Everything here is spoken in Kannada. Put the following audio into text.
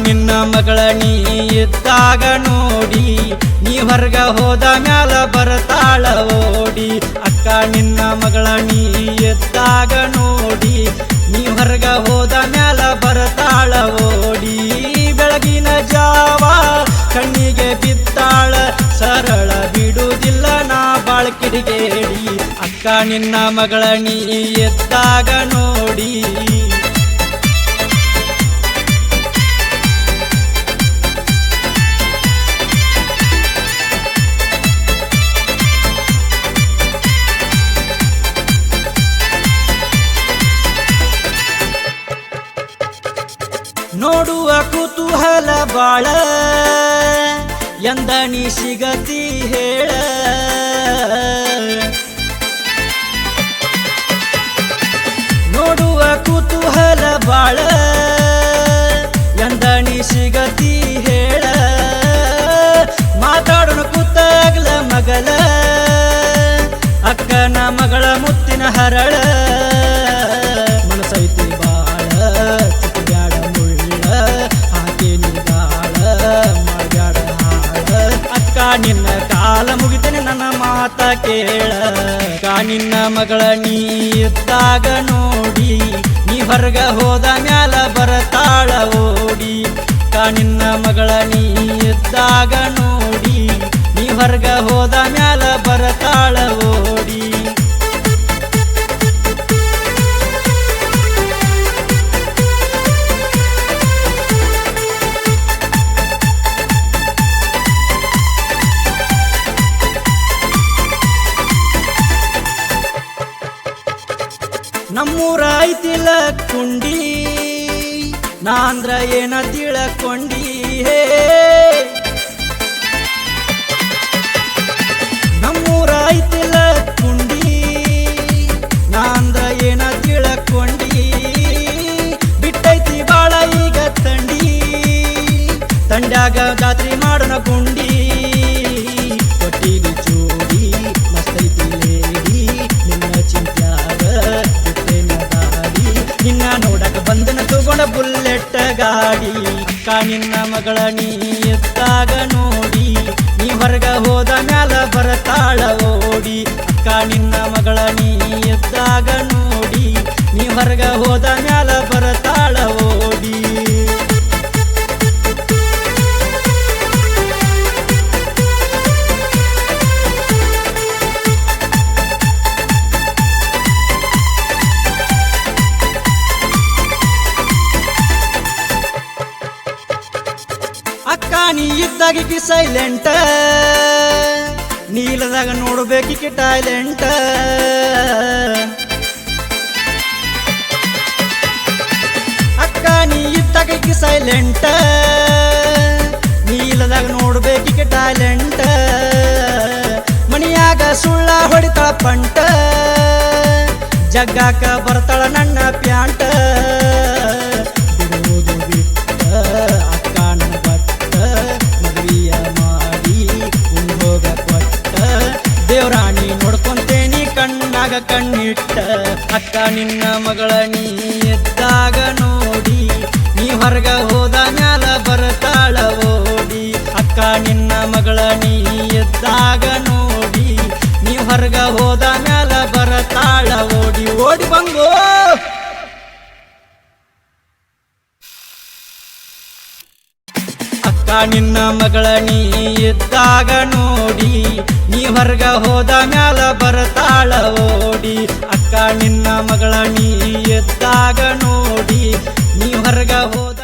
ನಿನ್ನ ಮಗಳ ನೀ ಇದ್ದಾಗ ನೋಡಿ ನೀ ಹೊರಗ ಹೋದ ಮ್ಯಾಲ ಬರತಾಳ ಓಡಿ ಅಕ್ಕ ನಿನ್ನ ಮಗಳ ನೀ ಇದ್ದಾಗ ನೋಡಿ ನೀ ಹೊರಗ ಹೋದ ಮ್ಯಾಲ ಬರತಾಳ ಓಡಿ ಬೆಳಗಿನ ಜಾವ ಕಣ್ಣಿಗೆ ಬಿದ್ದಾಳ ಸರಳ ಬಿಡುವುದಿಲ್ಲ ನಾ ಬಾಳ ಕಿಡಿಗೇಡಿ ಅಕ್ಕ ನಿನ್ನ ಮಗಳ ನೀ ಎದ್ದಾಗ ನೋಡಿ ನೋಡುವ ಕುತೂಹಲ ಬಾಳ ಎಂದ ನೀ ಸಿಗತಿ ಹೇಳ ನೋಡುವ ಕುತೂಹಲ ಬಾಳ ಎಂದ ನೀ ಸಿಗತಿ ಹೇಳ ಮಾತಾಡೋಣ ಕೂತಾಗ್ಲ ಮಗಲ ಅಕ್ಕನ ಮಗಳ ಮುತ್ತಿನ ಹರಳ ಮನಸೈತಿ ಬಾಳ ಚುಟ್ಟ್ಯಾಡ ಮುಳ್ಳ ಹಾಕಿ ನಿಗಾಳ ಮಗಾಡ ಹಾಳ ಅಕ್ಕ ನಿನ್ನ ಕಾಲ ಮುಗಿತೇನೆ ನನ್ನ ಮಾತ ಕೇಳ ಅಕ್ಕ ನಿನ್ನ ಮಗಳ ನೀ ಇದ್ದಾಗ ನೋಡಿ ನೀ ಹೊರಗ ಹೋದ ಮ್ಯಾಲ ಬರತಾಳ ಓಡಿ ಅಕ್ಕ ನಿನ್ನ ಮಗಳ ನೀ ಇದ್ದಾಗ ನೋಡಿ ನೀ ಹೊರಗ ಹೋದ ಮ್ಯಾಲ ಬರತಾಳ ಓಡಿ ನಮ್ಮೂರ ಐತಿಲ ಕುಂಡಿ ನಾಂದ್ರ ಏನ ತಿಳಕೊಂಡಿ ಹೇ ನಮ್ಮೂರ ಐತಿಲ ಕುಂಡಿ ನಾಂದ್ರ ಏನ ತಿಳಕೊಂಡಿ ಬಿಟ್ಟೈತಿ ಬಾಳ ಈಗ ತಂಡ್ಯಾಗ ಜಾತ್ರಿ ಮಾಡೋಣ ಗುಂಡಿ ಕೊಟ್ಟಿದಿ ಚೂಡಿ ಮಸ್ತೈತಿ ಲೇಡಿ ನಿನ್ನ ಚಿಂತ್ಯಾಗ ನಿನ್ನ ನೋಡಕ ಬಂದನ ತಗೊಂಡ ಬುಲ್ಲೆಟ್ ಗಾಡಿ ಅಕ್ಕ ನಿನ್ನ ಮಗಳ ನೀ ಎದ್ದಾಗ ನೋಡಿ ನೀ ಹೊರಗ ಹೋದ ಮ್ಯಾಲ ಬರತಾಳ ಓಡಿ ಅಕ್ಕ ನಿನ್ನ ಮಗಳ ನೀ ಎದ್ದಾಗ ನೋಡಿ ನೀ ಹೊರಗ ಹೋದ ಮ್ಯಾಲ ಬರತಾಳ ಓಡಿ ಅಕ್ಕ ನೀ ಇದ್ದಾಗಿ ಸೈಲೆಂಟ ನೀಲದಾಗ ನೋಡ್ಬೇಕಿ ಟಾಯ್ಲೆಂಟ ಅಕ್ಕ ನೀ ಇದ್ದಾಗಿ ಸೈಲೆಂಟ ನೀಲದಾಗ ನೋಡ್ಬೇಕಿ ಟಾಯ್ಲೆಂಟ ಮನಿಯಾಗ ಸುಳ್ಳ ಹೊಡಿತಾಳ ಪಂಟ ಜಗ್ಗಾಕ ಬರ್ತಾಳ ನನ್ನ ಪ್ಯಾಂಟ ಬಿಡುವುದು ಬಿಟ್ಟ ಅಕ್ಕ ನನ್ನ ಬಟ್ಟ ಮದುವೆಯ ಮಾಡಿ ಉಂಡೋಗ ಕೊಟ್ಟ ದೇವರಾಣಿ ನೋಡ್ಕೊಂತೇನಿ ಕಣ್ಣಾಗ ಕಣ್ಣಿಟ್ಟ ಅಕ್ಕ ನಿನ್ನ ಮಗಳ ನೀ ಎದ್ದಾಗ ನೋಡಿ ನೀ ಹೊರಗ ಹೋದ ಮ್ಯಾಲ ಬರತಾಳ ಓಡಿ ಅಕ್ಕ ನಿನ್ನ ಮಗಳ ನೀ ಎದ್ದಾಗ ನೋಡಿ ನೀ ಹೊರಗ ಹೋದ ಮ್ಯಾಲ ಬರತಾಳ ಓಡಿ ಓಡಿ ಬಂಗೋ ಅಕ್ಕ ನಿನ್ನ ಮಗಳ ನೀ ಇದ್ದಾಗ ನೋಡಿ ನೀ ಹೊರಗ ಹೋದ ಮ್ಯಾಲ ಬರತಾಳ ಓಡಿ ಅಕ್ಕ ನಿನ್ನ ಮಗಳ ನೀ ಇದ್ದಾಗ ನೋಡಿ ನೀ ಹೊರಗ ಹೋದ